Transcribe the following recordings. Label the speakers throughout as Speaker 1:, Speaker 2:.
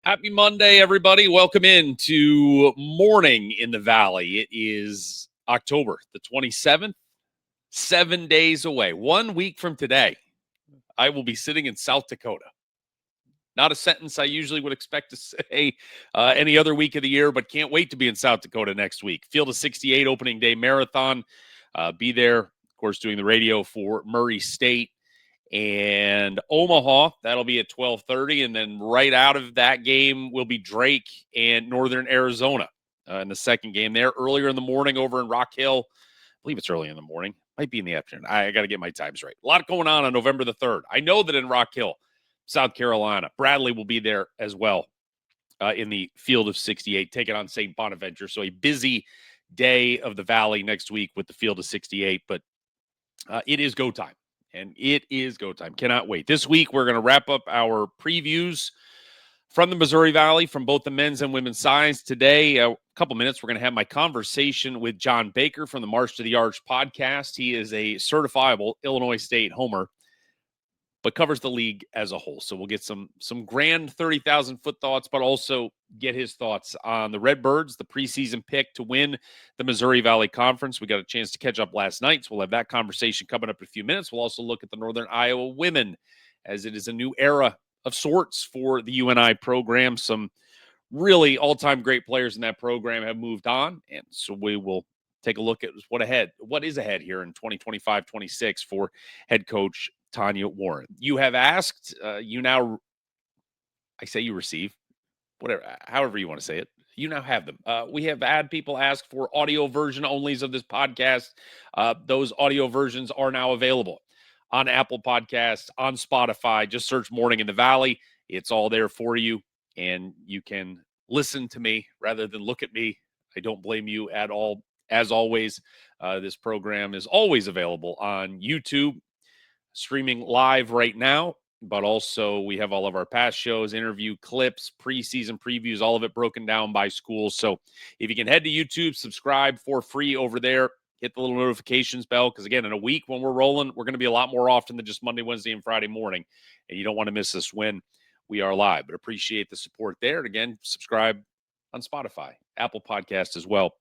Speaker 1: Happy Monday, everybody. Welcome in to Morning in the Valley. It is October the 27th, 7 days away. 1 week from today, I will be sitting in South Dakota. Not a sentence I usually would expect to say any other week of the year, but can't wait to be in South Dakota next week. Field of 68 opening day marathon. Be there, of course, doing the radio for Murray State and Omaha. That'll be at 12:30, and then right out of that game will be Drake and Northern Arizona in the second game there. Earlier in the morning over in Rock Hill, I believe it's early in the morning, might be in the afternoon. I got to get my times right. A lot going on November the 3rd. I know that in Rock Hill, South Carolina, Bradley will be there as well in the Field of 68, taking on St. Bonaventure. So a busy day of the Valley next week with the Field of 68, but it is go time. And it is go time. Cannot wait. This week, we're going to wrap up our previews from the Missouri Valley from both the men's and women's sides. Today, a couple minutes, we're going to have my conversation with John Baker from the March to the Arch podcast. He is a certifiable Illinois State homer, but covers the league as a whole. So we'll get some grand 30,000-foot thoughts, but also get his thoughts on the Redbirds, the preseason pick to win the Missouri Valley Conference. We got a chance to catch up last night, so we'll have that conversation coming up in a few minutes. We'll also look at the Northern Iowa women, as it is a new era of sorts for the UNI program. Some really all-time great players in that program have moved on, and so we will take a look at what is ahead here in 2025-26 for head coach Tanya Warren. You have asked, I say you receive, whatever, however you want to say it. You now have them. We have had people ask for audio version onlys of this podcast. Those audio versions are now available on Apple Podcasts, on Spotify. Just search Morning in the Valley. It's all there for you, and you can listen to me rather than look at me. I don't blame you at all. As always, this program is always available on YouTube, streaming live right now, but also we have all of our past shows, interview clips, preseason previews, all of it broken down by school. So if you can head to YouTube, subscribe for free over there, hit the little notifications bell, because again, in a week when we're rolling, we're going to be a lot more often than just Monday, Wednesday, and Friday morning, and you don't want to miss us when we are live. But appreciate the support there. And again, subscribe on Spotify, Apple Podcast as well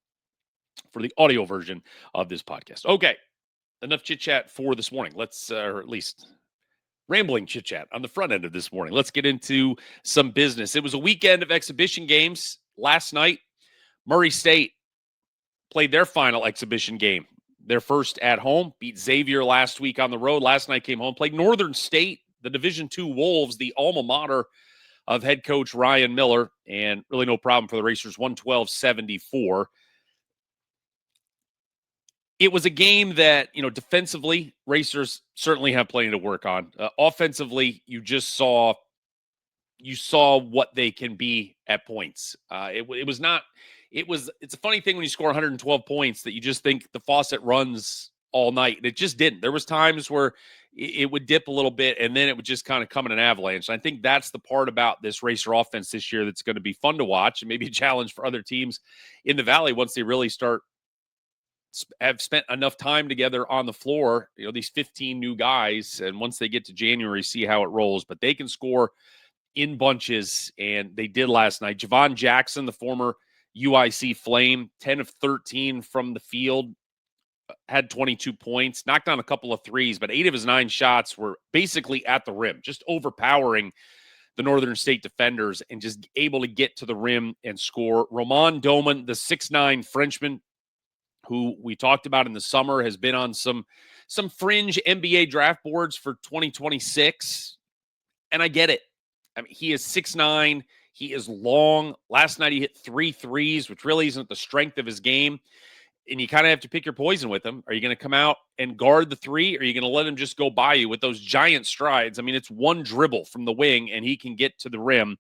Speaker 1: for the audio version of this podcast. Okay. Enough chit-chat for this morning. Let's, or at least rambling chit-chat on the front end of this morning. Let's get into some business. It was a weekend of exhibition games. Last night, Murray State played their final exhibition game. Their first at home, beat Xavier last week on the road. Last night came home, played Northern State, the Division II Wolves, the alma mater of head coach Ryan Miller, and really no problem for the Racers, 112-74. It was a game that, defensively, Racers certainly have plenty to work on. Offensively, you just saw what they can be at points. It's a funny thing when you score 112 points that you just think the faucet runs all night. And it just didn't. There was times where it would dip a little bit, and then it would just kind of come in an avalanche. And I think that's the part about this Racer offense this year that's going to be fun to watch and maybe a challenge for other teams in the Valley once they really have spent enough time together on the floor, these 15 new guys, and once they get to January, see how it rolls. But they can score in bunches, and they did last night. Javon Jackson, the former UIC Flame, 10 of 13 from the field, had 22 points, knocked down a couple of threes, but 8 of his 9 shots were basically at the rim, just overpowering the Northern State defenders and just able to get to the rim and score. Roman Doman, the 6'9 Frenchman, who we talked about in the summer, has been on some fringe NBA draft boards for 2026. And I get it. I mean, he is 6'9". He is long. Last night he hit 3 threes, which really isn't the strength of his game. And you kind of have to pick your poison with him. Are you going to come out and guard the 3? Or are you going to let him just go by you with those giant strides? I mean, it's one dribble from the wing and he can get to the rim.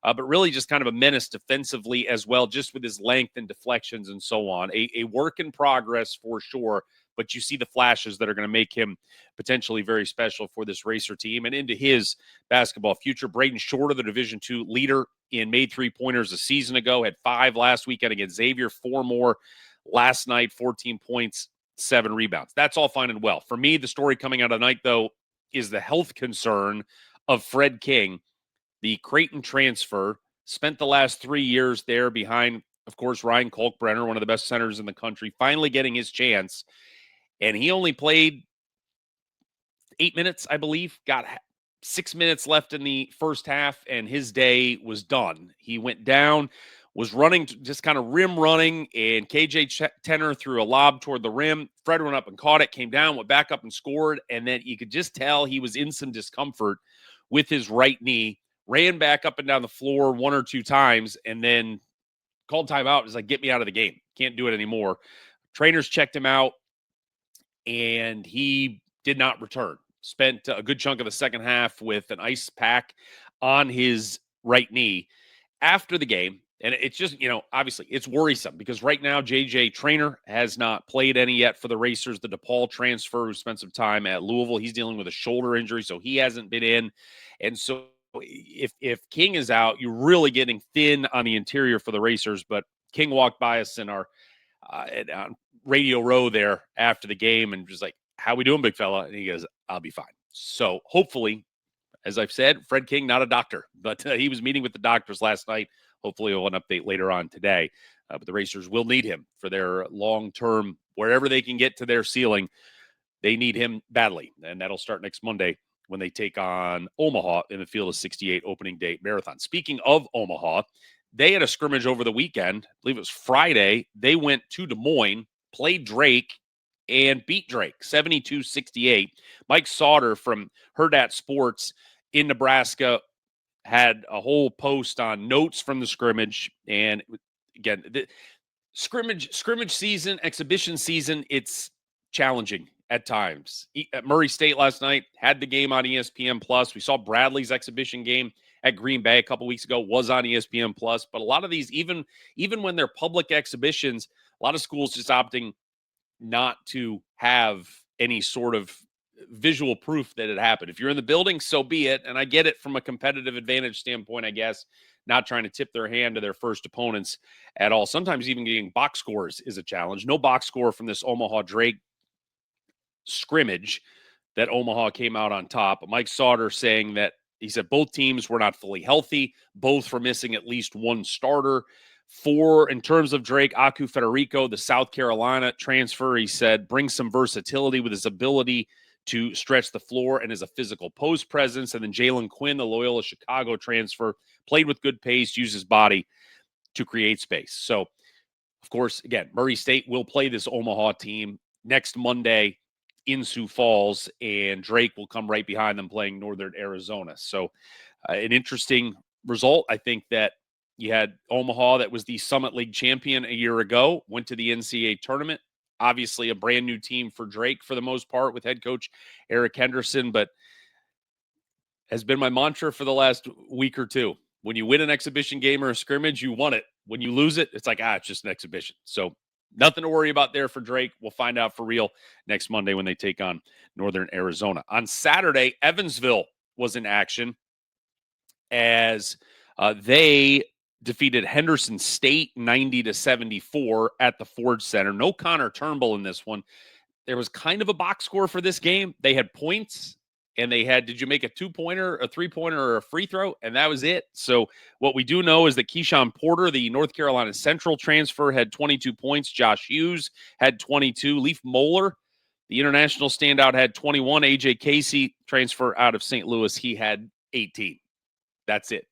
Speaker 1: But really just kind of a menace defensively as well, just with his length and deflections and so on. A work in progress for sure, but you see the flashes that are going to make him potentially very special for this Racer team and into his basketball future. Braden Shorter, the Division II leader in made three-pointers a season ago, had 5 last weekend against Xavier, 4 more last night, 14 points, 7 rebounds. That's all fine and well. For me, the story coming out of the night, though, is the health concern of Fred King, the Creighton transfer Spent the last 3 years there behind, of course, Ryan Kolkbrenner, one of the best centers in the country, finally getting his chance. And he only played 8 minutes, I believe, got 6 minutes left in the first half, and his day was done. He went down, was running, just kind of rim running, and KJ Tenner threw a lob toward the rim. Fred went up and caught it, came down, went back up and scored, and then you could just tell he was in some discomfort with his right knee, ran back up and down the floor 1 or 2 times, and then called timeout. It was like, get me out of the game. Can't do it anymore. Trainers checked him out, and he did not return. Spent a good chunk of the second half with an ice pack on his right knee. After the game, and it's just, obviously it's worrisome because right now JJ Trainer has not played any yet for the Racers. The DePaul transfer who spent some time at Louisville, he's dealing with a shoulder injury, so he hasn't been in. And so if King is out, you're really getting thin on the interior for the Racers. But King walked by us in our on Radio Row there after the game and was like, how we doing, big fella? And he goes, I'll be fine. So hopefully, as I've said, Fred King, not a doctor, but he was meeting with the doctors last night. Hopefully he'll have an update later on today. But the Racers will need him for their long-term, wherever they can get to their ceiling, they need him badly. And that'll start next Monday when they take on Omaha in the Field of 68 opening day marathon. Speaking of Omaha, they had a scrimmage over the weekend. I believe it was Friday. They went to Des Moines, played Drake, and beat Drake 72-68. Mike Sauter from Hurrdat Sports in Nebraska had a whole post on notes from the scrimmage. And again, the scrimmage season, exhibition season, it's challenging at times. At Murray State last night had the game on ESPN Plus. We saw Bradley's exhibition game at Green Bay a couple weeks ago was on ESPN Plus. But a lot of these, even when they're public exhibitions, a lot of schools just opting not to have any sort of visual proof that it happened. If you're in the building, so be it. And I get it from a competitive advantage standpoint, I guess, not trying to tip their hand to their first opponents at all. Sometimes even getting box scores is a challenge. No box score from this Omaha Drake scrimmage that Omaha came out on top. Mike Sauter saying that he said both teams were not fully healthy. Both were missing at least one starter. In terms of Drake, Aku Federico, the South Carolina transfer, he said, brings some versatility with his ability to stretch the floor and as a physical post presence. And then Jalen Quinn, the Loyola Chicago transfer, played with good pace, used his body to create space. So, of course, again, Murray State will play this Omaha team next Monday in Sioux Falls, and Drake will come right behind them playing Northern Arizona. So an interesting result. I think that you had Omaha, that was the Summit League champion a year ago, went to the NCAA tournament. Obviously a brand new team for Drake for the most part with head coach Eric Henderson, but has been my mantra for the last week or two. When you win an exhibition game or a scrimmage, you won it. When you lose it, it's like, it's just an exhibition. So nothing to worry about there for Drake. We'll find out for real next Monday when they take on Northern Arizona. On Saturday, Evansville was in action as they defeated Henderson State 90-74 at the Ford Center. No Connor Turnbull in this one. There was kind of a box score for this game. They had points, and they had, did you make a 2-pointer, a 3-pointer, or a free throw? And that was it. So what we do know is that Keyshawn Porter, the North Carolina Central transfer, had 22 points. Josh Hughes had 22. Leaf Moeller, the international standout, had 21. AJ Casey, transfer out of St. Louis, he had 18. That's it.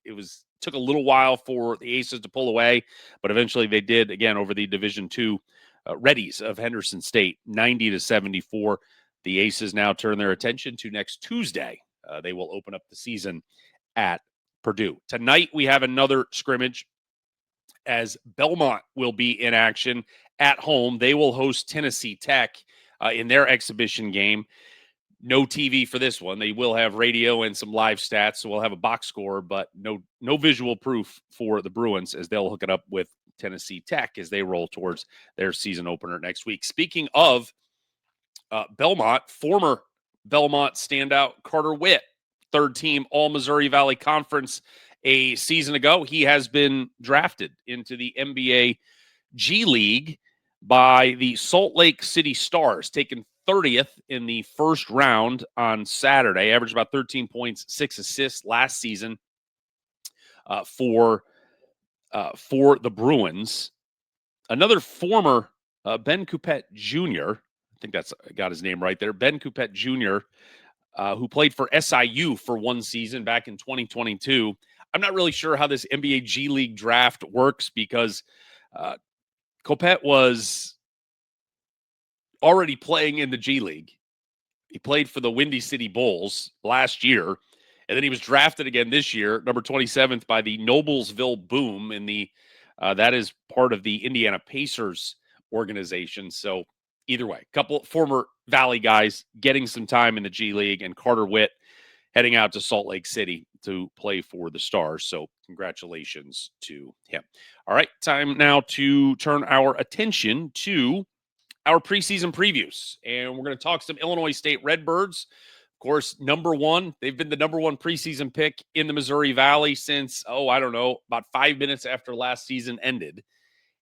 Speaker 1: Took a little while for the Aces to pull away, but eventually they did, again, over the Division II Reddies of Henderson State, 90-74. The Aces now turn their attention to next Tuesday. They will open up the season at Purdue. Tonight, we have another scrimmage as Belmont will be in action at home. They will host Tennessee Tech in their exhibition game. No TV for this one. They will have radio and some live stats, so we'll have a box score, but no visual proof for the Bruins as they'll hook it up with Tennessee Tech as they roll towards their season opener next week. Speaking of Belmont, former Belmont standout Carter Witt, third team All-Missouri Valley Conference a season ago. He has been drafted into the NBA G League by the Salt Lake City Stars, taken 30th in the first round on Saturday, averaged about 13 points, 6 assists last season for for the Bruins. Another former Ben Coupet Jr., I think that's got his name right there, Ben Coupet Jr., who played for SIU for one season back in 2022. I'm not really sure how this NBA G League draft works because Coupet was already playing in the G League. He played for the Windy City Bulls last year, and then he was drafted again this year, number 27th by the Noblesville Boom in the that is part of the Indiana Pacers organization. So either way, a couple former Valley guys getting some time in the G League, and Carter Witt heading out to Salt Lake City to play for the Stars. So congratulations to him. All right, time now to turn our attention to our preseason previews. And we're going to talk some Illinois State Redbirds. Of course, number one, they've been the number one preseason pick in the Missouri Valley since, about 5 minutes after last season ended.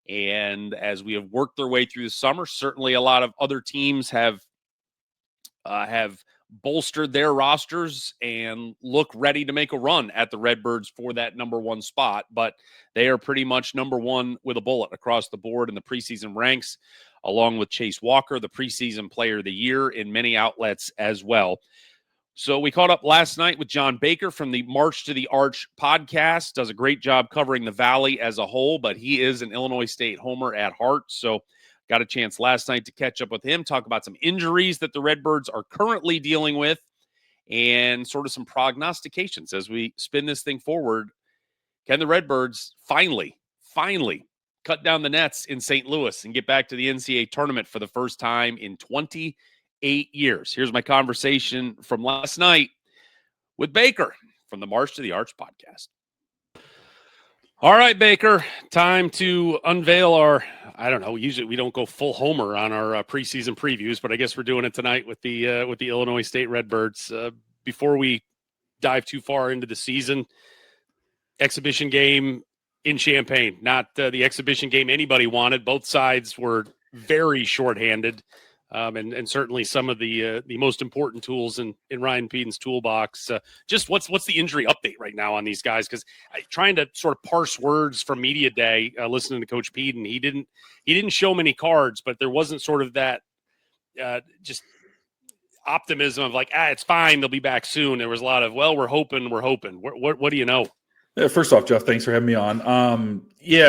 Speaker 1: And as we have worked their way through the summer, certainly a lot of other teams have bolstered their rosters and look ready to make a run at the Redbirds for that number one spot. But they are pretty much number one with a bullet across the board in the preseason ranks, along with Chase Walker, the preseason player of the year in many outlets as well. So we caught up last night with John Baker from the March to the Arch podcast. Does a great job covering the Valley as a whole, but he is an Illinois State homer at heart. So got a chance last night to catch up with him, talk about some injuries that the Redbirds are currently dealing with, and sort of some prognostications as we spin this thing forward. Can the Redbirds finally cut down the nets in St. Louis and get back to the NCAA tournament for the first time in 28 years? Here's my conversation from last night with Baker from the March to the Arch podcast. All right, Baker, time to unveil our, usually we don't go full homer on our preseason previews, but I guess we're doing it tonight with the Illinois State Redbirds. Before we dive too far into the season, exhibition game in Champaign, not the exhibition game anybody wanted. Both sides were very shorthanded, and certainly some of the most important tools in Ryan Peden's toolbox. Just what's the injury update right now on these guys? Because trying to sort of parse words from media day, listening to Coach Peden, he didn't show many cards, but there wasn't sort of that just optimism of like, it's fine, they'll be back soon. There was a lot of, well, we're hoping. What do you know?
Speaker 2: First off, Jeff, thanks for having me on.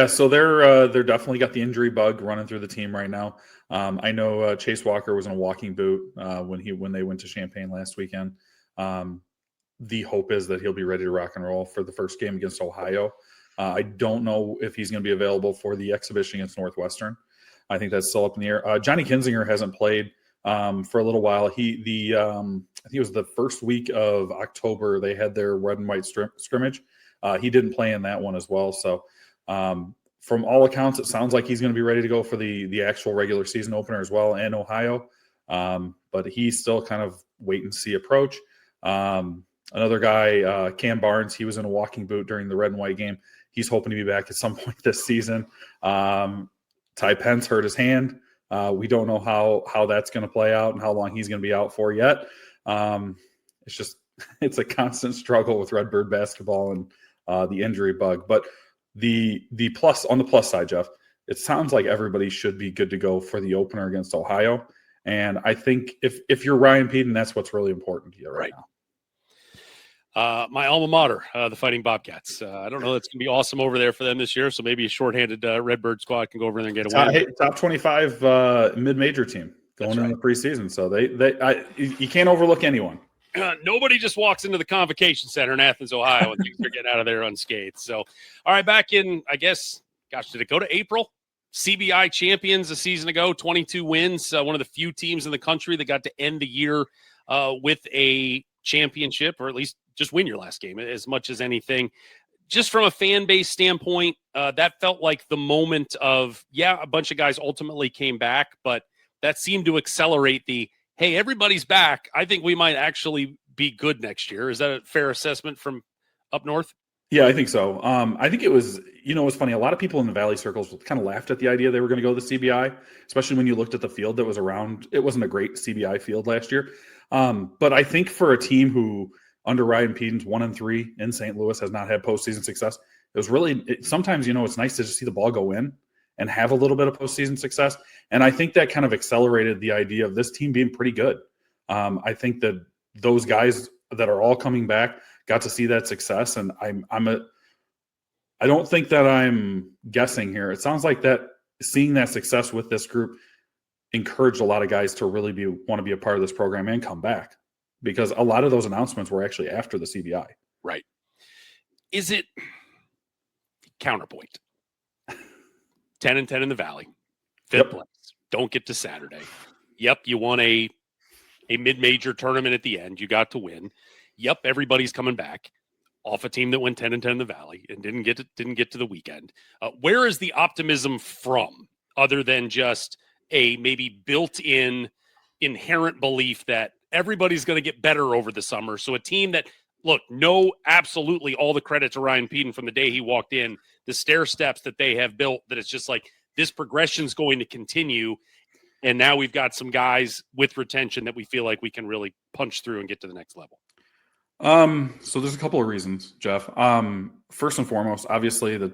Speaker 2: So they're definitely got the injury bug running through the team right now. I know Chase Walker was in a walking boot when they went to Champaign last weekend. The hope is that he'll be ready to rock and roll for the first game against Ohio. I don't know if he's going to be available for the exhibition against Northwestern. I think that's still up in the air. Johnny Kinzinger hasn't played for a little while. I think it was the first week of October they had their red and white scrimmage. He didn't play in that one as well. So from all accounts, it sounds like he's going to be ready to go for the actual regular season opener as well in Ohio. But he's still kind of wait and see approach. Another guy, Cam Barnes, he was in a walking boot during the red and white game. He's hoping to be back at some point this season. Ty Pence hurt his hand. We don't know how that's going to play out and how long he's going to be out for yet. It's a constant struggle with Redbird basketball and the injury bug. But the plus on the plus side, Jeff, it sounds like everybody should be good to go for the opener against Ohio. And I think if you're Ryan Peden, that's what's really important to you right now.
Speaker 1: My alma mater, the Fighting Bobcats. I don't know. That's going to be awesome over there for them this year. So maybe a shorthanded Redbird squad can go over there and get a win.
Speaker 2: Top 25 mid-major team going into the preseason. So you can't overlook anyone.
Speaker 1: Nobody just walks into the Convocation Center in Athens, Ohio, and thinks they're getting out of there unscathed. So, all right, back in, I guess, did it go to April? CBI champions a season ago, 22 wins. One of the few teams in the country that got to end the year with a championship, or at least just win your last game as much as anything. Just from a fan base standpoint, that felt like the moment of, a bunch of guys ultimately came back, but that seemed to accelerate hey, everybody's back. I think we might actually be good next year. Is that a fair assessment from up north?
Speaker 2: Yeah, I think so. I think it was, it was funny. A lot of people in the Valley circles kind of laughed at the idea they were going to go to the CBI, especially when you looked at the field that was around. It wasn't a great CBI field last year. But I think for a team who, under Ryan Peden's 1-3 in St. Louis, has not had postseason success, It was really sometimes, it's nice to just see the ball go in and have a little bit of postseason success. And I think that kind of accelerated the idea of this team being pretty good. I think that those guys that are all coming back got to see that success. And I don't think that I'm guessing here. It sounds like that seeing that success with this group encouraged a lot of guys to really want to be a part of this program and come back, because a lot of those announcements were actually after the CBI.
Speaker 1: Right. Is it counterpoint? 10-10 in the Valley, fifth place. Don't get to Saturday. Yep, you won a mid-major tournament at the end. You got to win. Yep, everybody's coming back off a team that went 10-10 in the Valley and didn't get to the weekend. Where is the optimism from, other than just a maybe built-in inherent belief that everybody's going to get better over the summer? So a team that, look, absolutely all the credit to Ryan Peden from the day he walked in, the stair steps that they have built, that it's just like this progression is going to continue. And now we've got some guys with retention that we feel like we can really punch through and get to the next level.
Speaker 2: So there's a couple of reasons, Jeff. First and foremost, obviously the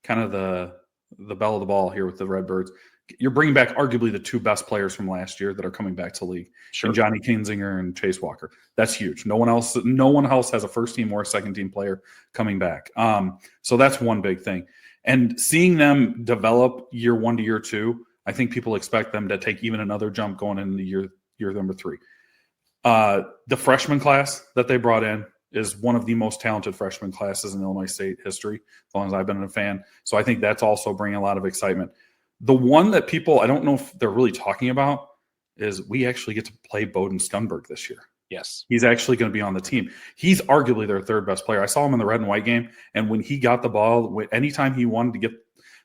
Speaker 2: belle of the ball here with the Redbirds. You're bringing back arguably the two best players from last year that are coming back to league, and Johnny Kinzinger and Chase Walker. That's huge. No one else has a first team or a second team player coming back. So that's one big thing. And seeing them develop year one to year two, I think people expect them to take even another jump going into year number 3. The freshman class that they brought in is one of the most talented freshman classes in Illinois State history, as long as I've been a fan. So I think that's also bringing a lot of excitement. The one that people, I don't know if they're really talking about, is we actually get to play Bowden Skunberg this year.
Speaker 1: Yes.
Speaker 2: He's actually going to be on the team. He's arguably their third best player. I saw him in the red and white game, and when he got the ball, anytime he wanted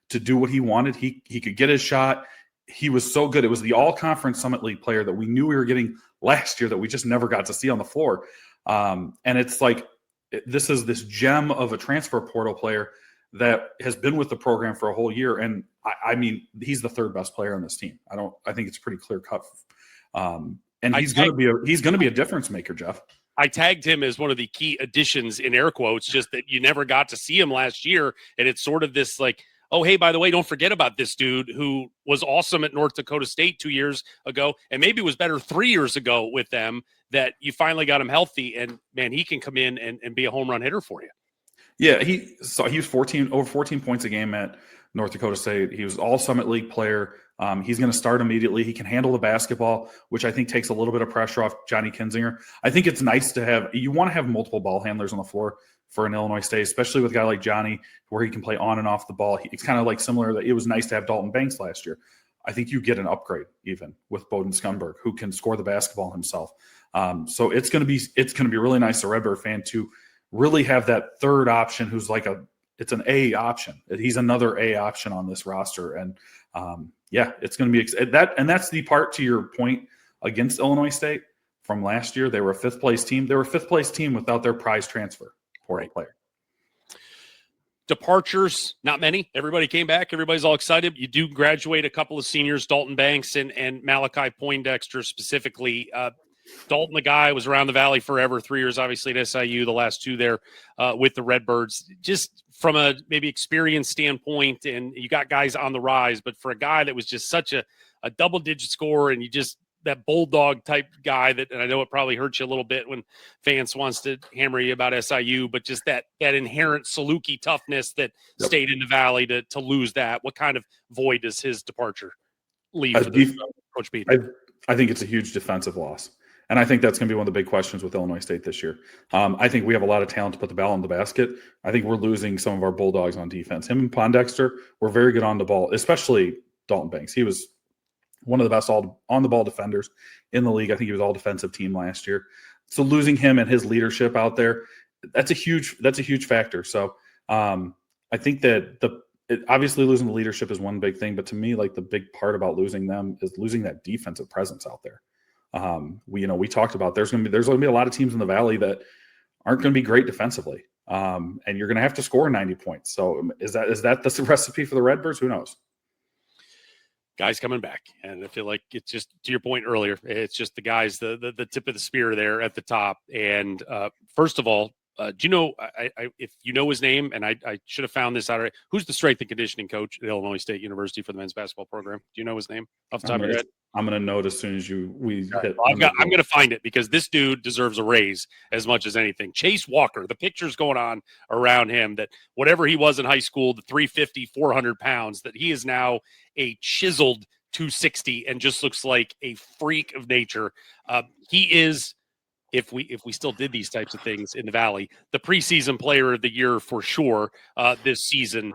Speaker 2: to do what he wanted, he could get his shot. He was so good. It was the all-conference Summit League player that we knew we were getting last year that we just never got to see on the floor. And it's like this is this gem of a transfer portal player that has been with the program for a whole year. And I mean, he's the third best player on this team. I think it's pretty clear cut. And he's going to be a difference maker, Jeff.
Speaker 1: I tagged him as one of the key additions in air quotes, just that you never got to see him last year. And it's sort of this like, oh, hey, by the way, don't forget about this dude who was awesome at North Dakota State 2 years ago and maybe was better 3 years ago with them, that you finally got him healthy. And, man, he can come in and be a home run hitter for you.
Speaker 2: Yeah, he was over 14 points a game at North Dakota State. He was all Summit League player. He's going to start immediately. He can handle the basketball, which I think takes a little bit of pressure off Johnny Kinzinger. I think it's nice to want to have multiple ball handlers on the floor for an Illinois State, especially with a guy like Johnny, where he can play on and off the ball. It's kind of like similar that it was nice to have Dalton Banks last year. I think you get an upgrade even with Bowden Skunberg, who can score the basketball himself. So it's going to be really nice as a Redbird fan to really have that third option who's like it's an A option. He's another A option on this roster. And it's going to be and that's the part to your point against Illinois State from last year. They were a fifth place team. They were a fifth place team without their prize transfer portal player.
Speaker 1: Departures, not many. Everybody came back. Everybody's all excited. You do graduate a couple of seniors, Dalton Banks and Malachi Poindexter specifically. Dalton, the guy, was around the Valley forever, 3 years, obviously, at SIU, the last 2 there with the Redbirds. Just from a maybe experience standpoint, and you got guys on the rise, but for a guy that was just such a double-digit scorer, and you just that bulldog type guy that, and I know it probably hurts you a little bit when Vance wants to hammer you about SIU, but just that inherent Saluki toughness that stayed in the Valley to lose that. What kind of void does his departure leave for Coach Peden?
Speaker 2: I think it's a huge defensive loss. And I think that's going to be one of the big questions with Illinois State this year. I think we have a lot of talent to put the ball in the basket. I think we're losing some of our Bulldogs on defense. Him and Pondexter were very good on the ball, especially Dalton Banks. He was one of the best on-the-ball defenders in the league. I think he was all-defensive team last year. So losing him and his leadership out there, that's a huge factor. So I think that obviously losing the leadership is one big thing, but to me, like the big part about losing them is losing that defensive presence out there. We talked about there's going to be a lot of teams in the Valley that aren't going to be great defensively, and you're going to have to score 90 points. So is that the recipe for the Redbirds? Who knows?
Speaker 1: Guys coming back, and I feel like it's just to your point earlier. It's just the guys, the tip of the spear there at the top. And first of all,
Speaker 3: Do you know, if you know his name, and I should have found this out already, who's the strength and conditioning coach at Illinois State University for the men's basketball program? Do you know his name off the top of your head?
Speaker 2: I'm going to note as soon as we hit.
Speaker 3: I'm going to find it because this dude deserves a raise as much as anything. Chase Walker, the pictures going on around him that whatever he was in high school, the 350, 400 pounds, that he is now a chiseled 260 and just looks like a freak of nature. He is, if we still did these types of things in the Valley, the preseason player of the year for sure this season.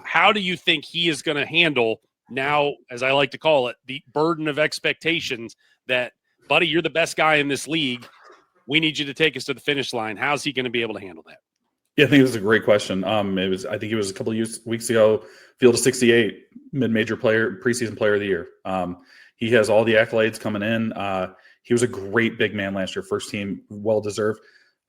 Speaker 3: How do you think he is going to handle now, as I like to call it, the burden of expectations that, buddy, you're the best guy in this league. We need you to take us to the finish line. How's he going to be able to handle that?
Speaker 2: Yeah, I think it was a great question. I think it was a couple of weeks ago, field of 68, mid-major player, preseason player of the year. He has all the accolades coming in. He was a great big man last year, first team, well-deserved.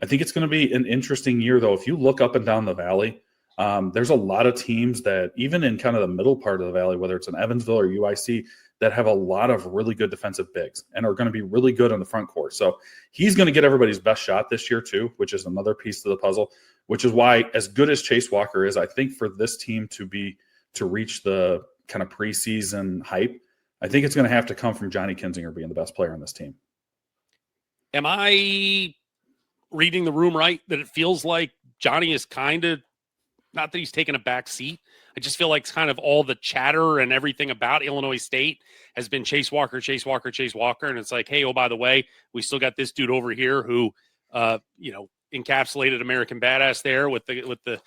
Speaker 2: I think it's going to be an interesting year, though. If you look up and down the Valley, there's a lot of teams that, even in kind of the middle part of the Valley, whether it's in Evansville or UIC, that have a lot of really good defensive bigs and are going to be really good on the front court. So he's going to get everybody's best shot this year, too, which is another piece of the puzzle, which is why, as good as Chase Walker is, I think for this team to reach the kind of preseason hype, I think it's going to have to come from Johnny Kinzinger being the best player on this team.
Speaker 3: Am I reading the room right that it feels like Johnny is kind of, not that he's taken a back seat, I just feel like it's kind of all the chatter and everything about Illinois State has been Chase Walker, Chase Walker, Chase Walker. And it's like, hey, oh, by the way, we still got this dude over here who, encapsulated American Badass there with the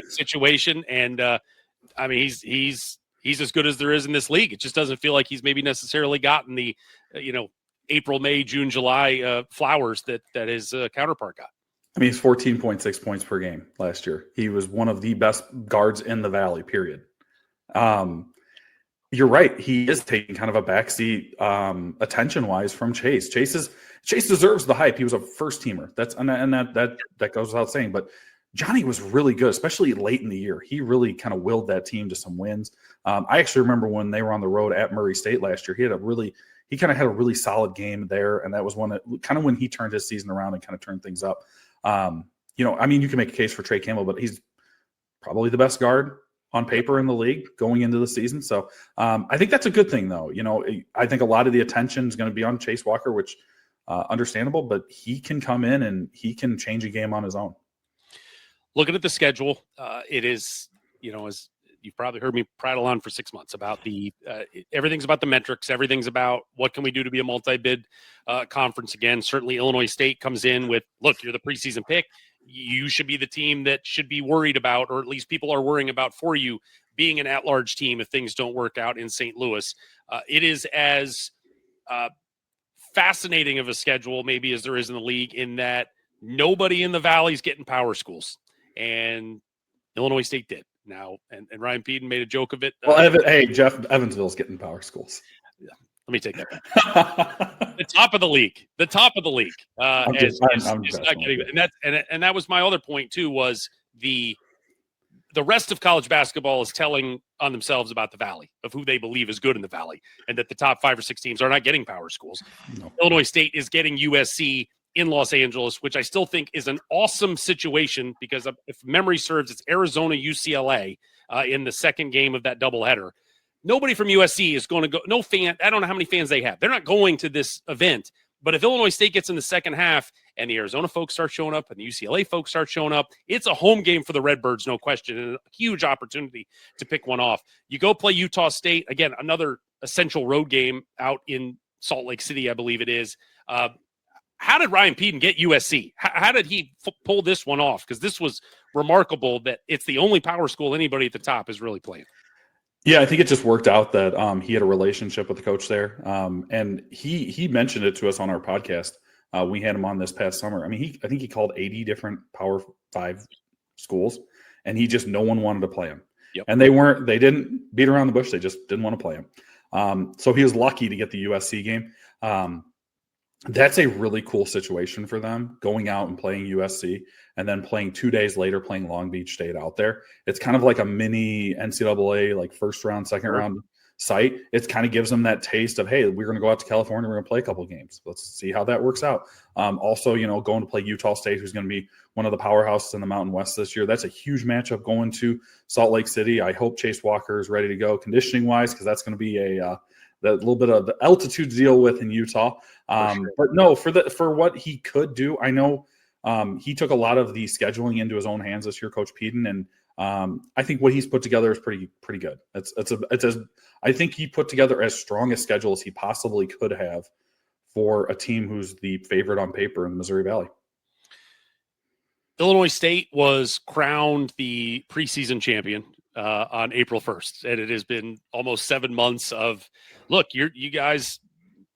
Speaker 3: situation. And I mean, he's as good as there is in this league. It just doesn't feel like he's maybe necessarily gotten the, April, May, June, July flowers that his counterpart got.
Speaker 2: I mean, he's 14.6 points per game last year. He was one of the best guards in the Valley, period. You're right. He is taking kind of a backseat attention-wise from Chase. Chase deserves the hype. He was a first-teamer. That goes without saying. But Johnny was really good, especially late in the year. He really kind of willed that team to some wins. I actually remember when they were on the road at Murray State last year. He kind of had a really solid game there, and that was when he turned his season around and kind of turned things up. You can make a case for Trey Campbell, but he's probably the best guard on paper in the league going into the season. So I think that's a good thing, though. I think a lot of the attention is going to be on Chase Walker, which understandable, but he can come in and he can change a game on his own.
Speaker 3: Looking at the schedule, it is, as you've probably heard me prattle on for 6 months about everything's about the metrics. Everything's about what can we do to be a multi-bid conference again. Certainly Illinois State comes in with, look, you're the preseason pick. You should be the team that should be worried about, or at least people are worrying about for you, being an at-large team if things don't work out in St. Louis. It is as fascinating of a schedule maybe as there is in the league, in that nobody in the Valley's getting power schools, and Illinois State did. Now, and Ryan Peden made a joke of it.
Speaker 2: Jeff, Evansville's getting power schools.
Speaker 3: Yeah, let me take that back. The top of the league. And that was my other point too. Was the rest of college basketball is telling on themselves about the Valley, of who they believe is good in the Valley, and that the top 5 or 6 teams are not getting power schools. No. Illinois State is getting USC in Los Angeles, which I still think is an awesome situation, because if memory serves, it's Arizona UCLA in the second game of that doubleheader. Nobody from USC is going to go. No fan. I don't know how many fans they have. They're not going to this event. But if Illinois State gets in the second half and the Arizona folks start showing up and the UCLA folks start showing up, it's a home game for the Redbirds, no question, and a huge opportunity to pick one off. You go play Utah State, again, another essential road game out in Salt Lake City, I believe it is. How did Ryan Peden get USC? How did he pull this one off? Because this was remarkable that it's the only power school anybody at the top is really playing.
Speaker 2: Yeah, I think it just worked out that he had a relationship with the coach there. And he mentioned it to us on our podcast. We had him on this past summer. I mean, I think he called 80 different Power 5 schools, and no one wanted to play him. Yep. And they didn't beat around the bush. They just didn't want to play him. So he was lucky to get the USC game. That's a really cool situation for them, going out and playing USC and then playing 2 days later, playing Long Beach State out there. It's kind of like a mini NCAA, like first round, second round site, it kind of gives them that taste of, hey, we're going to go out to California, we're going to play a couple of games. Let's see how that works out. Also, going to play Utah State, who's going to be one of the powerhouses in the Mountain West this year. That's a huge matchup going to Salt Lake City. I hope Chase Walker is ready to go conditioning-wise, because that's going to be that little bit of the altitude to deal with in Utah.
Speaker 3: Sure.
Speaker 2: But no, for what he could do, I know he took a lot of the scheduling into his own hands this year, Coach Peden, and I think what he's put together is pretty good. I think he put together as strong a schedule as he possibly could have for a team who's the favorite on paper in the Missouri Valley.
Speaker 3: Illinois State was crowned the preseason champion on April 1st, and it has been almost 7 months of, look, you guys,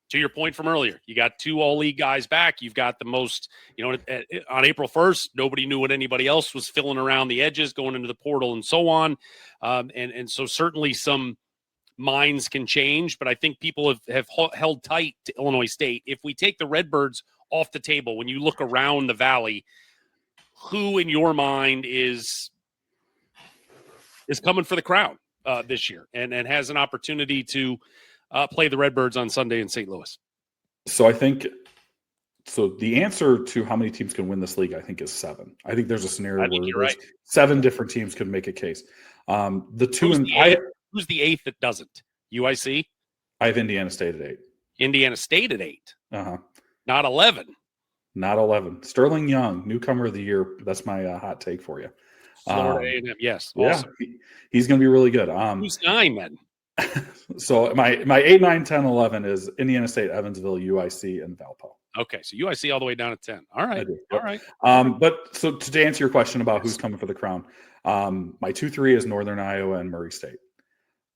Speaker 3: to your point from earlier, you got 2 all-league guys back. You've got the most, on April 1st, nobody knew what anybody else was filling around the edges, going into the portal and so on. And so certainly some minds can change, but I think people have held tight to Illinois State. If we take the Redbirds off the table, when you look around the Valley, who in your mind is coming for the crown this year and has an opportunity to play the Redbirds on Sunday in St. Louis?
Speaker 2: So I think the answer to how many teams can win this league, I think, is 7. I think there's a scenario where
Speaker 3: right.
Speaker 2: 7 different teams could make a case.
Speaker 3: Who's the 8th that doesn't? UIC?
Speaker 2: I have Indiana State at 8.
Speaker 3: Indiana State at 8.
Speaker 2: Uh-huh.
Speaker 3: Not 11.
Speaker 2: Not 11. Sterling Young, newcomer of the year. That's my hot take for you.
Speaker 3: Florida A&M, yes.
Speaker 2: Awesome. Yeah, he's going to be really good.
Speaker 3: Who's 9 then?
Speaker 2: So my 8, 9, 10, 11 is Indiana State, Evansville, UIC, and Valpo.
Speaker 3: Okay, so UIC all the way down at 10. All right. All right.
Speaker 2: But so to answer your question about who's coming for the crown, my 2, 3 is Northern Iowa and Murray State.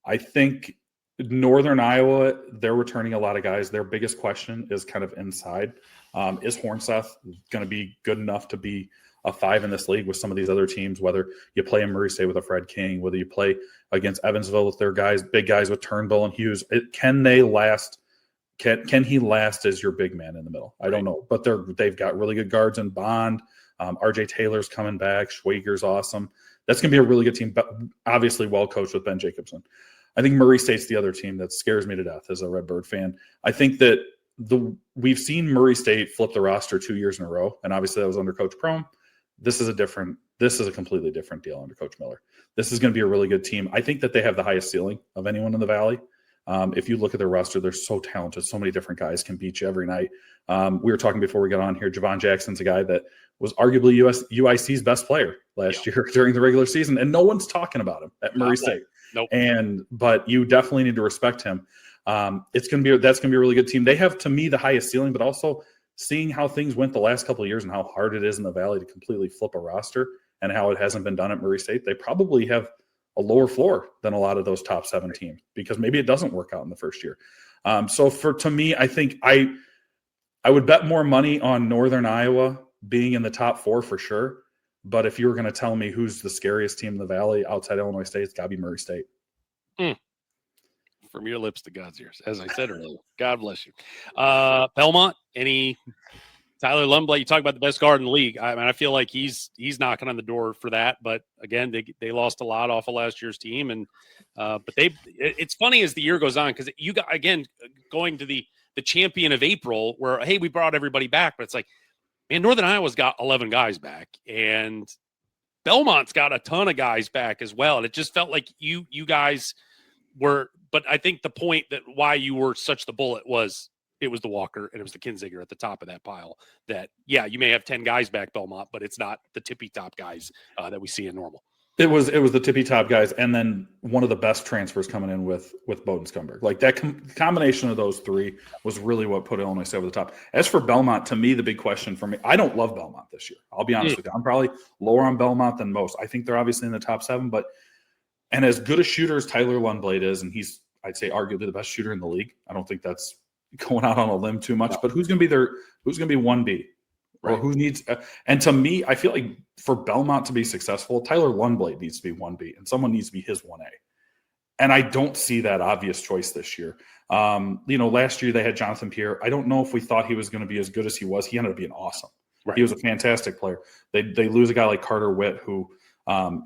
Speaker 2: I think Northern Iowa, they're returning a lot of guys. Their biggest question is kind of inside. Is Hornseth going to be good enough to be a 5 in this league with some of these other teams, whether you play in Murray State with a Fred King, whether you play against Evansville with their guys, big guys with Turnbull and Hughes? Can they last? Can he last as your big man in the middle? I don't know, but they've got really good guards in Bond. RJ Taylor's coming back. Schwager's awesome. That's going to be a really good team, but obviously well coached with Ben Jacobson. I think Murray State's the other team that scares me to death as a Redbird fan. I think that we've seen Murray State flip the roster 2 years in a row, and obviously that was under Coach Prohm. This is a completely different deal under Coach Miller. This is going to be a really good team. I think that they have the highest ceiling of anyone in the Valley. If you look at their roster, they're so talented. So many different guys can beat you every night. We were talking before we got on here. Javon Jackson's a guy that was arguably UIC's best player last year during the regular season, and no one's talking about him at Murray State.
Speaker 3: Nope.
Speaker 2: But you definitely need to respect him. That's going to be a really good team. They have, to me, the highest ceiling, but also seeing how things went the last couple of years and how hard it is in the Valley to completely flip a roster and how it hasn't been done at Murray State, they probably have a lower floor than a lot of those top 7 teams because maybe it doesn't work out in the first year. To me, I think I would bet more money on Northern Iowa being in the top 4 for sure. But if you were going to tell me who's the scariest team in the Valley outside Illinois State, it's got to be Murray State.
Speaker 3: From your lips to God's ears, as I said earlier. God bless you. Belmont, any Tyler Lundblad? You talk about the best guard in the league. I mean, I feel like he's knocking on the door for that. But again, they lost a lot off of last year's team, and but it's funny as the year goes on because you got again going to the champion of April, where hey, we brought everybody back, but it's like, man, Northern Iowa's got 11 guys back, and Belmont's got a ton of guys back as well. And it just felt like you guys were, but I think the point that why you were such the bullet was it was the Walker and it was the Kinziger at the top of that pile. That, yeah, you may have 10 guys back, Belmont, but it's not the tippy top guys that we see in normal.
Speaker 2: It was the tippy top guys, and then one of the best transfers coming in with Bowden Scumberg. Like that combination of those 3 was really what put Illinois State over the top. As for Belmont, to me, the big question for me, I don't love Belmont this year. I'll be honest with you. I'm probably lower on Belmont than most. I think they're obviously in the top 7, and as good a shooter as Tyler Lundblad is, and he's, I'd say, arguably the best shooter in the league. I don't think that's going out on a limb too much. No. But who's going to be 1B? Right. Or who needs and to me, I feel like for Belmont to be successful, Tyler Lundblad needs to be 1B, and someone needs to be his 1A. And I don't see that obvious choice this year. Last year they had Jonathan Pierre. I don't know if we thought he was going to be as good as he was. He ended up being awesome. Right. He was a fantastic player. They lose a guy like Carter Witt, who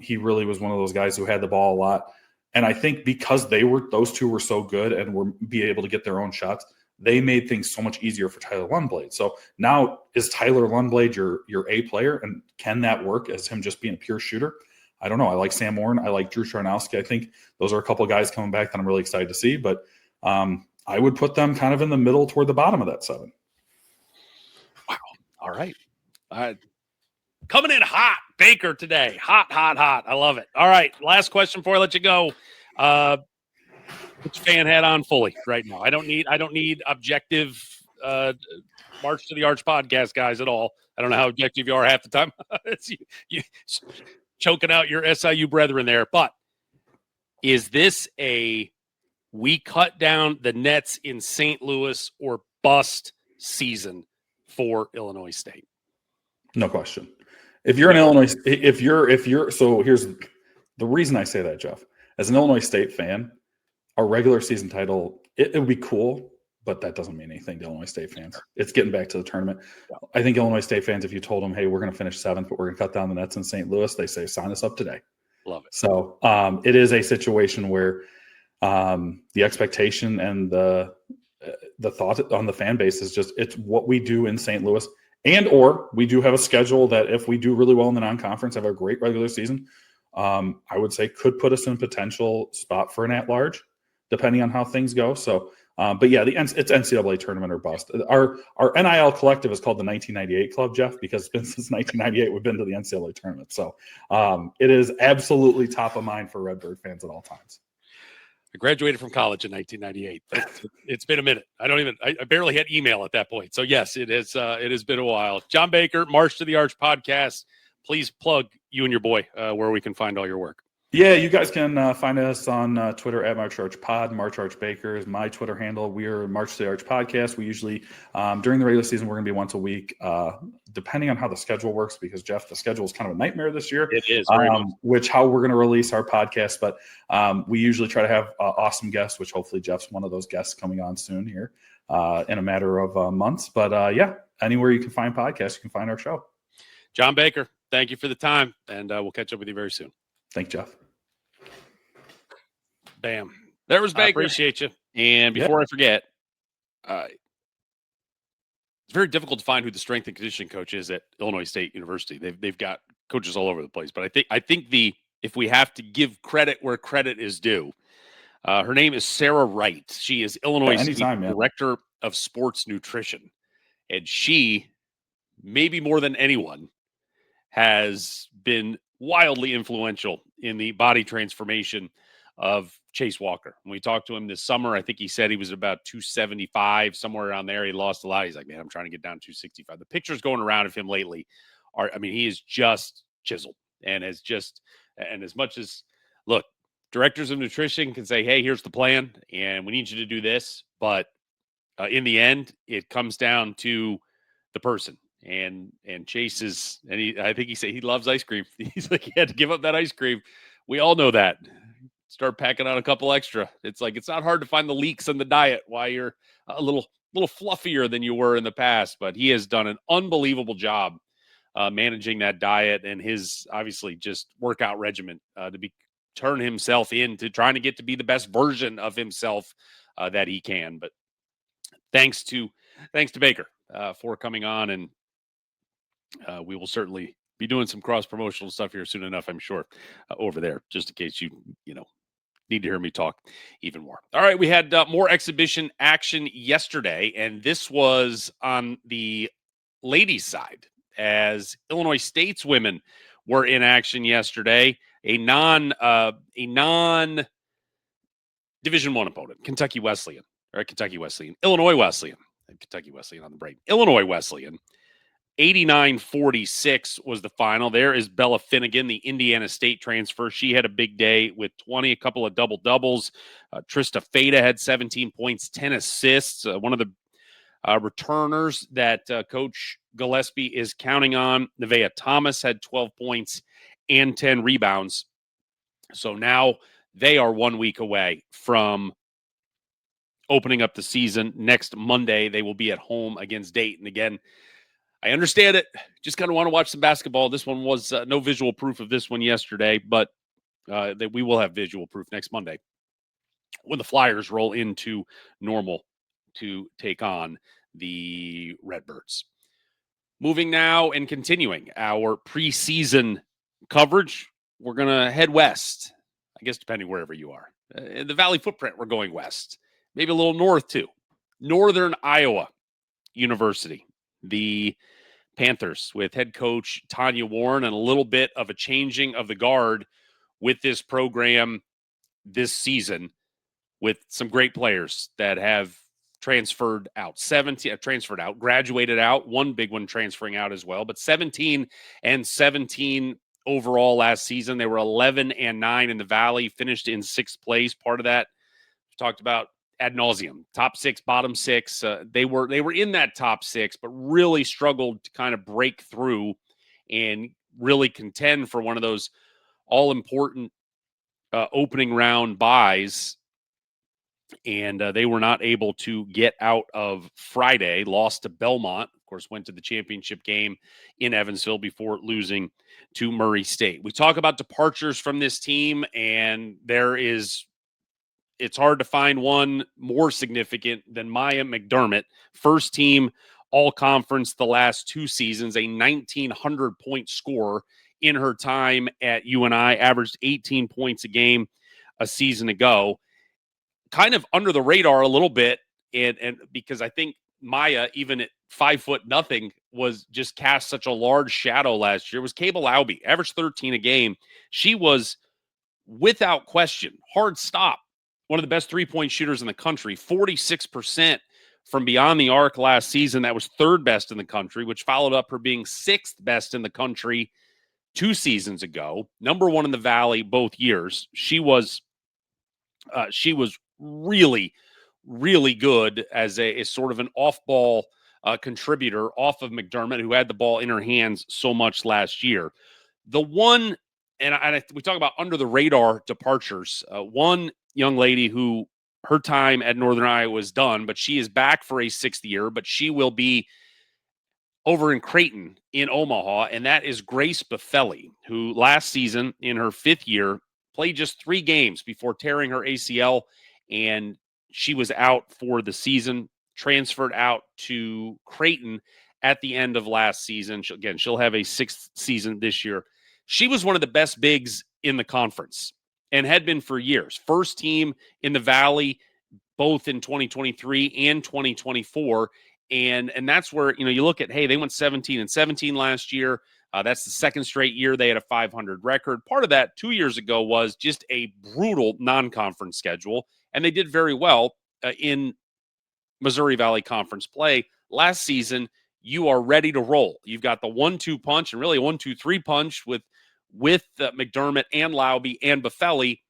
Speaker 2: he really was one of those guys who had the ball a lot. And I think because those two were so good and were be able to get their own shots, they made things so much easier for Tyler Lundblade. So now is Tyler Lundblade your A player, and can that work as him just being a pure shooter? I don't know. I like Sam Warren. I like Drew Charnowski. I think those are a couple of guys coming back that I'm really excited to see. But I would put them kind of in the middle toward the bottom of that 7.
Speaker 3: Wow. All right. Coming in hot, Baker today. Hot. I love it. All right. Last question before I let you go. Put your fan hat on fully right now. I don't need objective March to the Arch podcast guys at all. I don't know how objective you are half the time. It's you choking out your SIU brethren there. But is this a we cut down the nets in St. Louis or bust season for Illinois State?
Speaker 2: No question. If you're an Illinois, if you're, so here's the reason I say that, Jeff. As an Illinois State fan, a regular season title, it would be cool, but that doesn't mean anything to Illinois State fans. It's getting back to the tournament. Yeah. I think Illinois State fans, if you told them, hey, we're going to finish 7th, but we're going to cut down the nets in St. Louis, they say, sign us up today.
Speaker 3: Love it.
Speaker 2: So it is a situation where the expectation and the thought on the fan base is just, it's what we do in St. Louis. And or we do have a schedule that if we do really well in the non-conference, have a great regular season, I would say could put us in potential spot for an at-large, depending on how things go. So, but yeah, it's NCAA tournament or bust. Our NIL collective is called the 1998 Club, Jeff, because it's been since 1998 we've been to the NCAA tournament. So it is absolutely top of mind for Redbird fans at all times.
Speaker 3: I graduated from college in 1998. It's been a minute. I barely had email at that point. So yes, it has been a while. John Baker, March to the Arch podcast. Please plug you and your boy where we can find all your work.
Speaker 2: Yeah, you guys can find us on Twitter at March Arch Pod. March Arch Baker is my Twitter handle. We're March to the Arch podcast. We usually, during the regular season, we're going to be once a week, depending on how the schedule works, because, Jeff, the schedule is kind of a nightmare this year.
Speaker 3: It is.
Speaker 2: How we're going to release our podcast. But we usually try to have awesome guests, which hopefully Jeff's one of those guests coming on soon here in a matter of months. But, yeah, anywhere you can find podcasts, you can find our show.
Speaker 3: John Baker, thank you for the time, and we'll catch up with you very soon.
Speaker 2: Thanks, Jeff.
Speaker 3: Bam.
Speaker 1: There was Baker.
Speaker 3: I appreciate you.
Speaker 1: And before I forget, it's very difficult to find who the strength and conditioning coach is at Illinois State University. They've got coaches all over the place, but I think if we have to give credit where credit is due, her name is Sarah Wright. She is Illinois State Director of Sports Nutrition, and she, maybe more than anyone, has been wildly influential in the body transformation of Chase Walker. When we talked to him this summer, I think he said he was about 275, somewhere around there. He lost a lot. He's like, man, I'm trying to get down to 265. The pictures going around of him lately he is just chiseled and as much as, look, directors of nutrition can say, hey, here's the plan and we need you to do this. But in the end, it comes down to the person. And Chase is, I think he said he loves ice cream. He's like, he had to give up that ice cream. We all know that. Start packing on a couple extra. It's like, it's not hard to find the leaks in the diet while you're a little fluffier than you were in the past, but he has done an unbelievable job managing that diet and his obviously just workout regimen to turn himself into trying to get to be the best version of himself that he can. But thanks to Baker for coming on, and we will certainly be doing some cross-promotional stuff here soon enough, I'm sure, over there, just in case you need to hear me talk even more. All right, we had more exhibition action yesterday, and this was on the ladies' side, as Illinois State's women were in action yesterday. A non Division I opponent, Illinois Wesleyan on the break. Illinois Wesleyan. 89-46 was the final. There is Bella Finnegan, the Indiana State transfer. She had a big day with 20, a couple of double-doubles. Trista Fada had 17 points, 10 assists. One of the returners that Coach Gillespie is counting on, Nevaeh Thomas, had 12 points and 10 rebounds. So now they are 1 week away from opening up the season. Next Monday, they will be at home against Dayton. Again, I understand it. Just kind of want to watch some basketball. This one was no visual proof of this one yesterday, but
Speaker 3: that we will have visual proof next Monday when the Flyers roll into Normal to take on the Redbirds. Moving now and continuing our preseason coverage, we're going to head west, I guess, depending wherever you are. In the Valley footprint, we're going west, maybe a little north too. Northern Iowa University, the Panthers with head coach Tanya Warren, and a little bit of a changing of the guard with this program this season, with some great players that have transferred out. 17 transferred out, graduated out, one big one transferring out as well, but 17 and 17 overall last season. They were 11 and 9 in the Valley, finished in 6th place. Part of that we talked about ad nauseum. Top 6, bottom 6. They were in that top 6, but really struggled to kind of break through and really contend for one of those all-important opening round buys. And they were not able to get out of Friday, lost to Belmont, of course, went to the championship game in Evansville before losing to Murray State. We talk about departures from this team, and it's hard to find one more significant than Maya McDermott, first team all-conference the last 2 seasons, a 1,900-point scorer in her time at UNI, averaged 18 points a game a season ago. Kind of under the radar a little bit, and because I think Maya, even at 5'0", was just cast such a large shadow last year, was Cable Laube, averaged 13 a game. She was, without question, hard stop, one of the best three-point shooters in the country, 46% from beyond the arc last season. That was 3rd best in the country, which followed up her being 6th best in the country 2 seasons ago, number 1 in the Valley both years. She was really, really good as a sort of an off-ball contributor off of McDermott, who had the ball in her hands so much last year. The one, and we talk about under the radar departures, one young lady who her time at Northern Iowa was done, but she is back for a 6th year, but she will be over in Creighton in Omaha, and that is Grace Buffelli, who last season in her 5th year played just 3 games before tearing her ACL, and she was out for the season, transferred out to Creighton at the end of last season. She'll have a 6th season this year. She was one of the best bigs in the conference and had been for years. First team in the Valley, both in 2023 and 2024. And that's where, you look at, hey, they went 17 and 17 last year. That's the 2nd straight year they had a 500 record. Part of that 2 years ago was just a brutal non-conference schedule, and they did very well in Missouri Valley Conference play. Last season, you are ready to roll. You've got the 1-2 punch, and really a 1-2-3 punch with McDermott and Laube and Buffelli,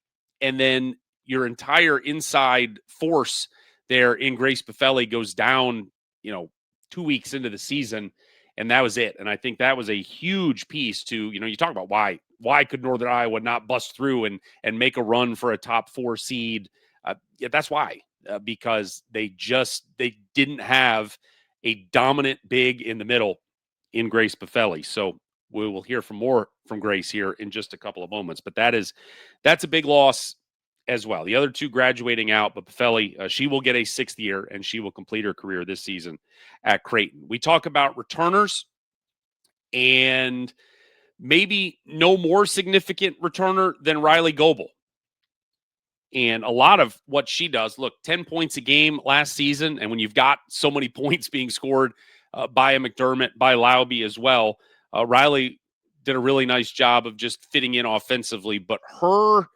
Speaker 3: and then your entire inside force there in Grace Buffelli goes down, 2 weeks into the season, and that was it. And I think that was a huge piece to, you talk about why could Northern Iowa not bust through and make a run for a top 4 seed? That's why, because they didn't have a dominant big in the middle in Grace Buffelli. So we will hear more from Grace here in just a couple of moments, but that's a big loss as well. The other 2 graduating out, but Buffelli, she will get a 6th year, and she will complete her career this season at Creighton. We talk about returners, and maybe no more significant returner than Riley Goebel. And a lot of what she does, look, 10 points a game last season, and when you've got so many points being scored by a McDermott, by Laube as well, Riley did a really nice job of just fitting in offensively, but her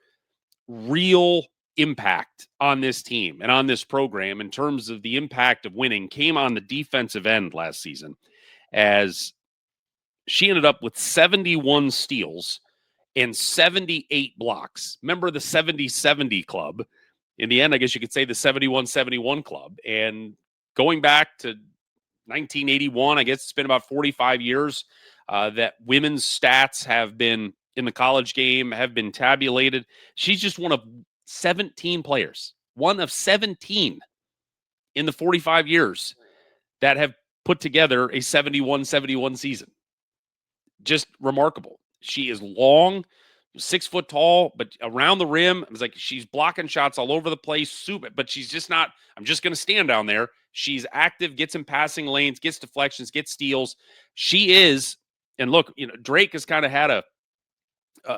Speaker 3: real impact on this team and on this program in terms of the impact of winning came on the defensive end last season, as she ended up with 71 steals and 78 blocks. Remember the 70-70 club? In the end, I guess you could say the 71-71 club. And going back to 1981, I guess it's been about 45 years that women's stats have been in the college game, have been tabulated. She's just one of 17 players, one of 17 in the 45 years that have put together a 71-71 season. Just remarkable. She is long,
Speaker 1: 6 foot tall, but around the rim, it was like she's blocking shots all over the place, but she's just not, I'm just going to stand down there. She's active, gets in passing lanes, gets deflections, gets steals. She is, and look, Drake has kind of had a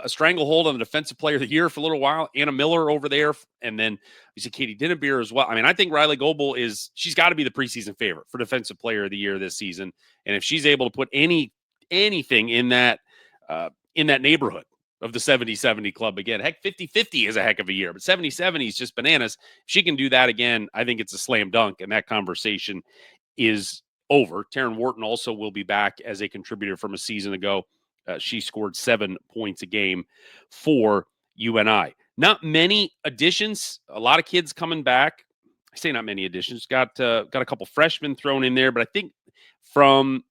Speaker 1: stranglehold on the defensive player of the year for a little while. Anna Miller over there. And then you see Katie Dinnebeer as well. I mean, I think Riley Goebel she's got to be the preseason favorite for defensive player of the year this season. And if she's able to put anything in that neighborhood of the 70-70 club again, heck, 50-50 is a heck of a year, but 70-70 is just bananas. If she can do that again, I think it's a slam dunk, and that conversation is over. Taryn Wharton also will be back as a contributor from a season ago. She scored 7 points a game for UNI. Not many additions. A lot of kids coming back. I say not many additions. Got a couple freshmen thrown in there, but I think from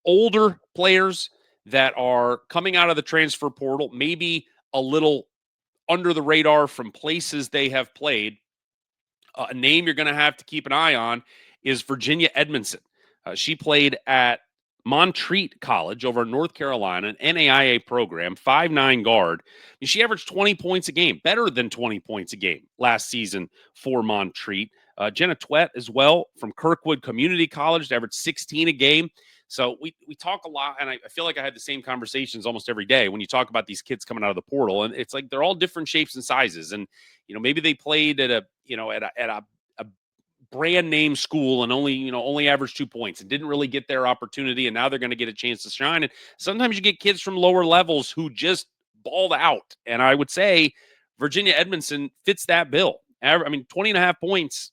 Speaker 1: older players that are coming out of the transfer portal, maybe a little under the radar from places they have played, a name you're going to have to keep an eye on is Virginia Edmondson. She played at Montreat College over in North Carolina, an NAIA program, 5'9" guard. And she averaged 20 points a game, better than 20 points a game last season for Montreat. Jenna Twett as well from Kirkwood Community College, averaged 16 a game. So we talk a lot, and I feel like I had the same conversations almost every day when you talk about these kids coming out of the portal, and it's like they're all different shapes and sizes. And maybe they played at a brand name school and only averaged 2 points and didn't really get their opportunity, and now they're going to get a chance to shine. And sometimes you get kids from lower levels who just balled out, and I would say Virginia Edmondson fits that bill. 20 and a half points,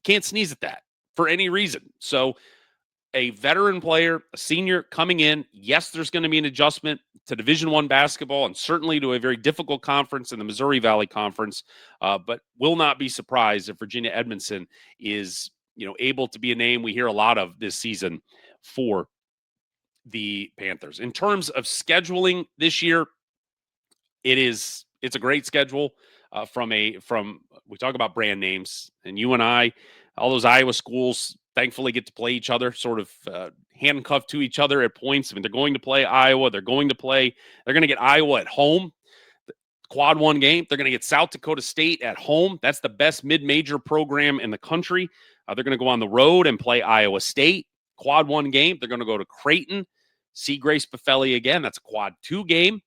Speaker 1: can't sneeze at that for any reason. So a veteran player, a senior coming in, yes, there's going to be an adjustment to Division I basketball and certainly to a very difficult conference in the Missouri Valley Conference, but will not be surprised if Virginia Edmondson is, able to be a name we hear a lot of this season for the Panthers. In terms of scheduling this year, it's a great schedule. We talk about brand names, and UNI, all those Iowa schools thankfully get to play each other, sort of handcuffed to each other at points. They're going to play Iowa. They're going to get Iowa at home, quad 1 game. They're going to get South Dakota State at home. That's the best mid-major program in the country. They're going to go on the road and play Iowa State, quad 1 game. They're going to go to Creighton, see Grace Buffelli again. That's a quad 2 game,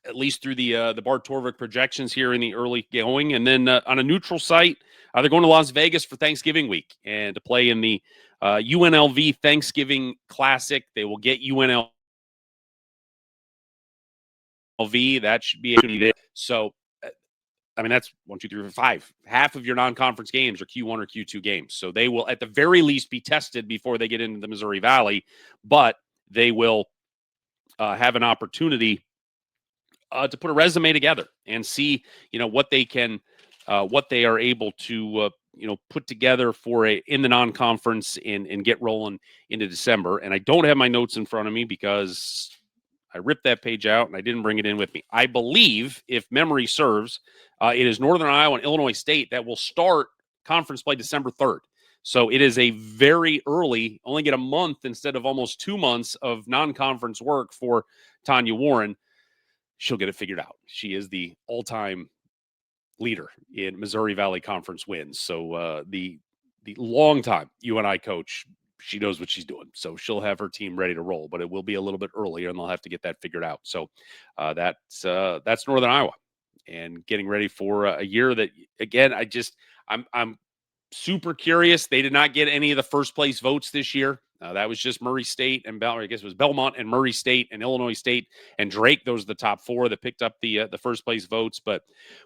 Speaker 1: at least through the Bart Torvik projections here in the early going. And then on a neutral site, they're going to Las Vegas for Thanksgiving week and to play in the UNLV Thanksgiving Classic. They will get UNLV. That should be there. So, that's 1, 2, 3, 4, 5. Half of your non-conference games are Q1 or Q2 games. So they will at the very least be tested before they get into the Missouri Valley, but they will have an opportunity to put a resume together and see, what they can, what they are able to, put together in the non-conference and get rolling into December. And I don't have my notes in front of me because I ripped that page out and I didn't bring it in with me. I believe, if memory serves, it is Northern Iowa and Illinois State that will start conference play December 3rd. So it is a very early, only get a month instead of almost 2 months of non-conference work for Tanya Warren. She'll get it figured out. She is the all-time leader in Missouri Valley Conference wins. So the longtime UNI coach, she knows what she's doing. So she'll have her team ready to roll, but it will be a little bit earlier, and they'll have to get that figured out. So that's Northern Iowa, and getting ready for a year that, again, I'm super curious. They did not get any of the first place votes this year. That was just Murray State and I guess it was Belmont and Murray State and Illinois State and Drake. Those are the top 4 that picked up the first place votes. But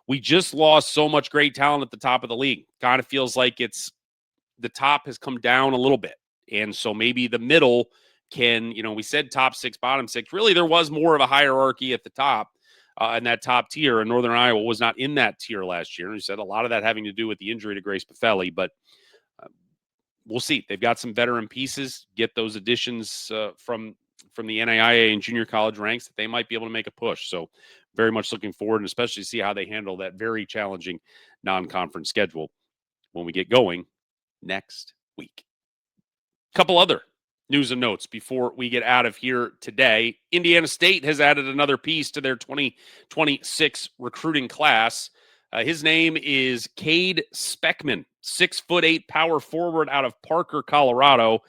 Speaker 1: we just lost so much great talent at the top of the league. Kind of feels like the top has come down a little bit. And so maybe the middle can, we said top 6, bottom 6. Really, there was more of a hierarchy at the top. In that top tier, and Northern Iowa was not in that tier last year. And we said a lot of that having to do with the injury to Grace Buffelli, but we'll see. They've got some veteran pieces, get those additions from the NAIA and junior college ranks that they might be able to make a push. So very much looking forward, and especially see how they handle that very challenging non-conference schedule when we get going next week. A couple other
Speaker 3: news and notes before we get out of here today. Indiana State has added another piece to their 2026 recruiting class. His name is Cade Speckman, 6'8" power forward out of Parker, Colorado.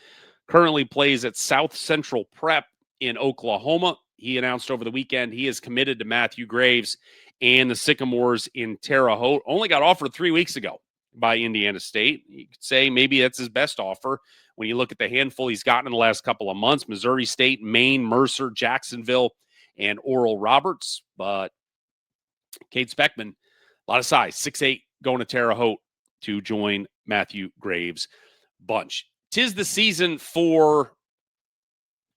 Speaker 3: Currently plays at South Central Prep in Oklahoma. He announced over the weekend he is committed to Matthew Graves and the Sycamores in Terre Haute. Only got offered 3 weeks ago by Indiana State. You could say maybe that's his best offer when you look at the handful he's gotten in the last couple of months: Missouri State, Maine, Mercer, Jacksonville, and Oral Roberts. But Cade Speckman, a lot of size, 6'8", going to Terre Haute to join Matthew Graves' bunch. 'Tis the season for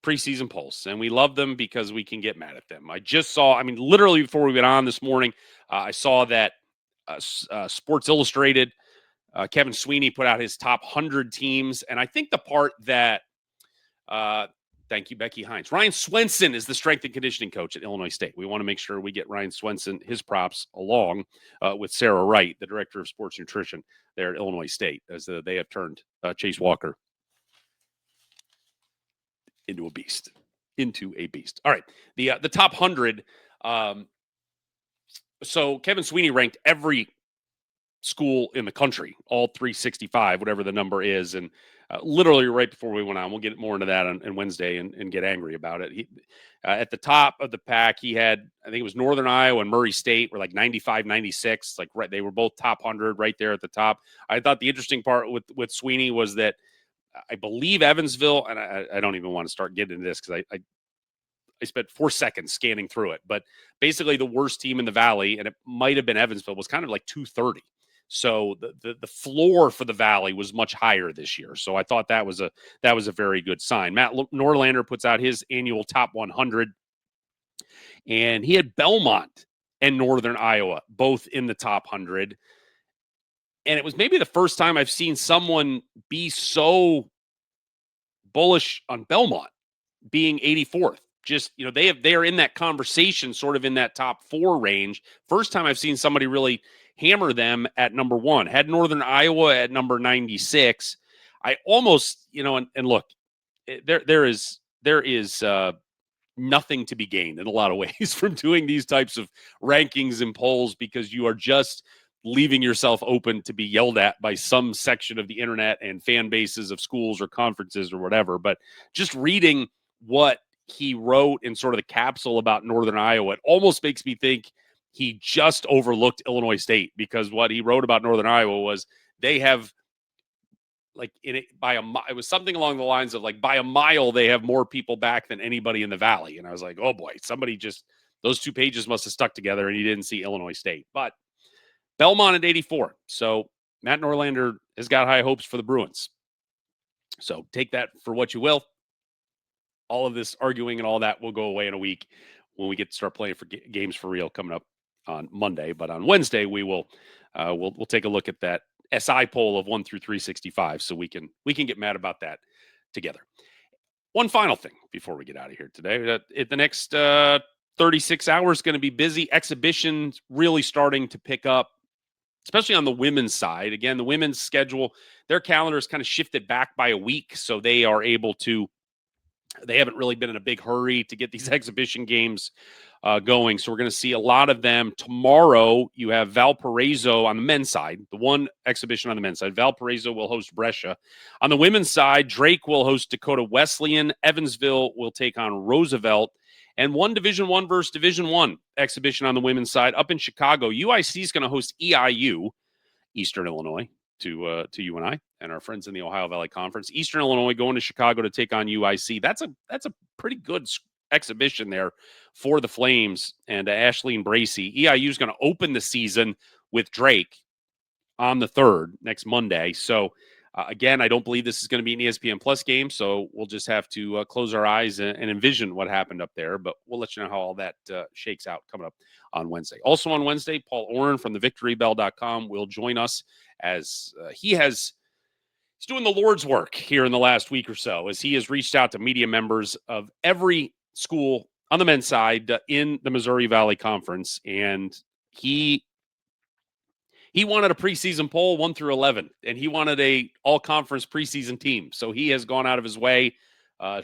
Speaker 3: preseason polls, and we love them because we can get mad at them. I just saw, literally before we went on this morning, I saw that Sports Illustrated, Kevin Sweeney put out his top 100 teams, and I think the part that, thank you, Becky Hines, Ryan Swenson is the strength and conditioning coach at Illinois State. We want to make sure we get Ryan Swenson his props, along with Sarah Wright, the director of sports nutrition there at Illinois State, as they have turned Chase Walker into a beast. All right, the top 100. So Kevin Sweeney ranked every school in the country, all 365, whatever the number is, and literally right before we went on, we'll get more into that on Wednesday and get angry about it. He, at the top of the pack, he had, I think it was Northern Iowa and Murray State were like 95, 96, like right, they were both top 100 right there at the top. I thought the interesting part with Sweeney was that I believe Evansville, and I don't even want to start getting into this because I spent 4 seconds scanning through it, but basically the worst team in the Valley, and it might have been Evansville, was kind of like 230. So the floor for the Valley was much higher this year. So I thought that was a very good sign. Matt Norlander puts out his annual top 100, and he had Belmont and Northern Iowa both in the top 100. And it was maybe the first time I've seen someone be so bullish on Belmont being 84th. Just, they are in that conversation, sort of in that top 4 range. First time I've seen somebody really hammer them at number 1. Had Northern Iowa at number 96. I almost, and look, there is nothing to be gained in a lot of ways from doing these types of rankings and polls, because you are just leaving yourself open to be yelled at by some section of the internet and fan bases of schools or conferences or whatever. But just reading what he wrote in sort of the capsule about Northern Iowa, it almost makes me think he just overlooked Illinois State, because what he wrote about Northern Iowa was they have, like, it was something along the lines of, like, by a mile they have more people back than anybody in the Valley. And I was like, oh boy, those 2 pages must have stuck together and he didn't see Illinois State. But Belmont at 84. So Matt Norlander has got high hopes for the Bruins. So take that for what you will. All of this arguing and all that will go away in a week when we get to start playing for games for real coming up on Monday. But on Wednesday, we will we'll take a look at that SI poll of 1 through 365, so we can get mad about that together. One final thing before we get out of here today: the next 36 hours going to be busy. Exhibitions really starting to pick up, especially on the women's side. Again, the women's schedule, their calendar is kind of shifted back by a week, so they are able to. They haven't really been in a big hurry to get these exhibition games going. So we're going to see a lot of them. Tomorrow, you have Valparaiso on the men's side, the one exhibition on the men's side. Valparaiso will host Brescia. On the women's side, Drake will host Dakota Wesleyan. Evansville will take on Roosevelt. And one Division I versus Division I exhibition on the women's side up in Chicago. UIC is going to host EIU, Eastern Illinois, to you and I and our friends in the Ohio Valley Conference. Eastern Illinois going to Chicago to take on UIC. That's a pretty good exhibition there for the Flames and Ashleen Bracey. EIU is going to open the season with Drake on the 3rd, next Monday. So again, I don't believe this is going to be an ESPN Plus game, so we'll just have to close our eyes and envision what happened up there. But we'll let you know how all that shakes out coming up on Wednesday. Also on Wednesday, Paul Oren from thevictorybell.com will join us, as he's doing the Lord's work here in the last week or so, as he has reached out to media members of every school on the men's side in the Missouri Valley Conference, and he wanted a preseason poll 1 through 11, and he wanted a all-conference preseason team. So he has gone out of his way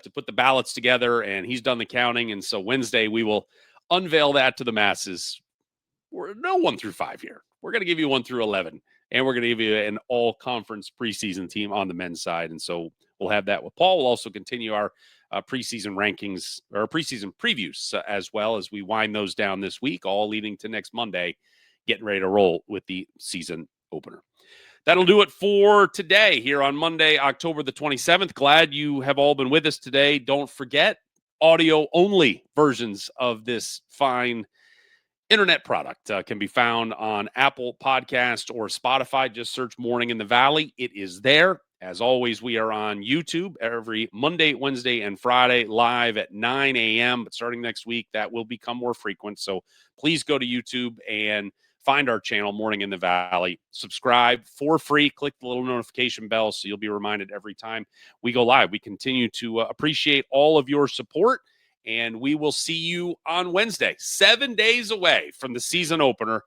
Speaker 1: to put the ballots together, and he's done the counting. And so Wednesday we will unveil that to the masses. We're no 1 through 5 here. We're going to give you 1 through 11, and we're going to give you an all-conference preseason team on the men's side. And so we'll have that with Paul. We'll also continue our preseason rankings or preseason previews as well as we wind those down this week, all leading to next Monday, getting ready to roll with the season opener. That'll do it for today here on Monday, October the 27th. Glad you have all been with us today. Don't forget, audio-only versions of this fine internet product can be found on Apple Podcast or Spotify. Just search Morning in the Valley. It is there. As always, we are on YouTube every Monday, Wednesday, and Friday live at 9 a.m. But starting next week, that will become more frequent. So please go to YouTube and find our channel, Morning in the Valley. Subscribe for free. Click the little notification bell so you'll be reminded every time we go live. We continue to appreciate all of your support, and we will see you on Wednesday, 7 days away from the season opener.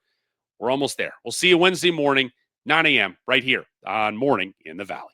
Speaker 1: We're almost there. We'll see you Wednesday morning, 9 a.m., right here on Morning in the Valley.